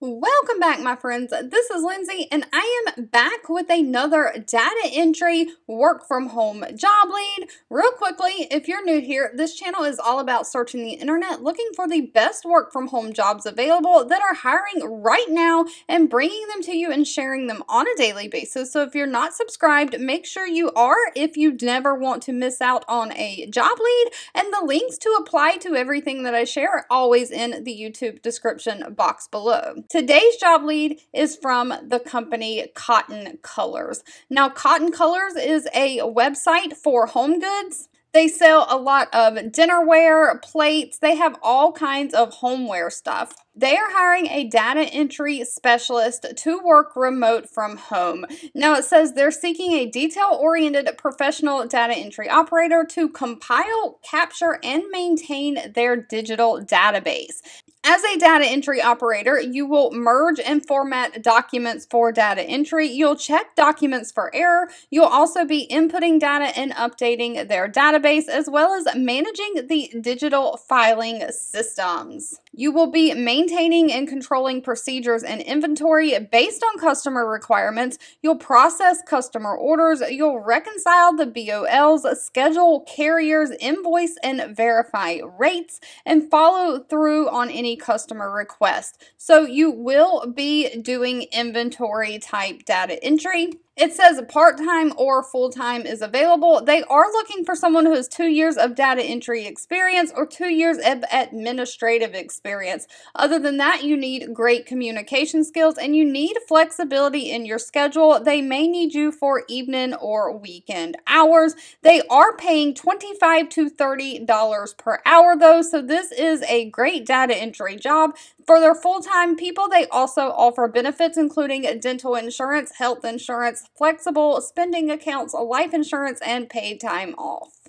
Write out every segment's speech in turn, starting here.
Welcome back, my friends. This is Lindsay, and I am back with another data entry work from home job lead. Real quickly, if you're new here, this channel is all about searching the internet, looking for the best work from home jobs available that are hiring right now and bringing them to you and sharing them on a daily basis. So if you're not subscribed, make sure you are if you never want to miss out on a job lead. And the links to apply to everything that I share are always in the YouTube description box below. Today's job lead is from the company Cotton Colors. Now, Cotton Colors is a website for home goods. They sell a lot of dinnerware, plates. They have all kinds of homeware stuff. They are hiring a data entry specialist to work remote from home. Now it says they're seeking a detail-oriented professional data entry operator to compile, capture, and maintain their digital database. As a data entry operator, you will merge and format documents for data entry. You'll check documents for error. You'll also be inputting data and updating their database, as well as managing the digital filing systems. You will be maintaining and controlling procedures and inventory based on customer requirements. You'll process customer orders. You'll reconcile the BOLs, schedule carriers, invoice and verify rates, and follow through on any customer request. So you will be doing inventory type data entry. It says part-time or full-time is available. They are looking for someone who has 2 years of data entry experience or 2 years of administrative experience. Other than that, you need great communication skills and you need flexibility in your schedule. They may need you for evening or weekend hours. They are paying $25 to $30 per hour though, so this is a great data entry job. For their full-time people, they also offer benefits including dental insurance, health insurance, flexible spending accounts, life insurance, and paid time off.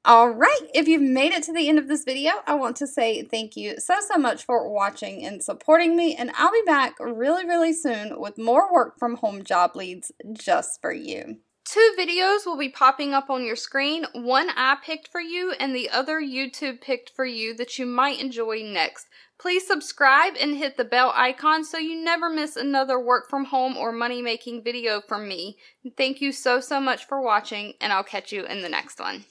All right, if you've made it to the end of this video, I want to say thank you so much for watching and supporting me, and I'll be back really soon with more work from home job leads just for you. 2 videos will be popping up on your screen. One I picked for you and the other YouTube picked for you that you might enjoy next. Please subscribe and hit the bell icon so you never miss another work from home or money making video from me. Thank you so much for watching, and I'll catch you in the next one.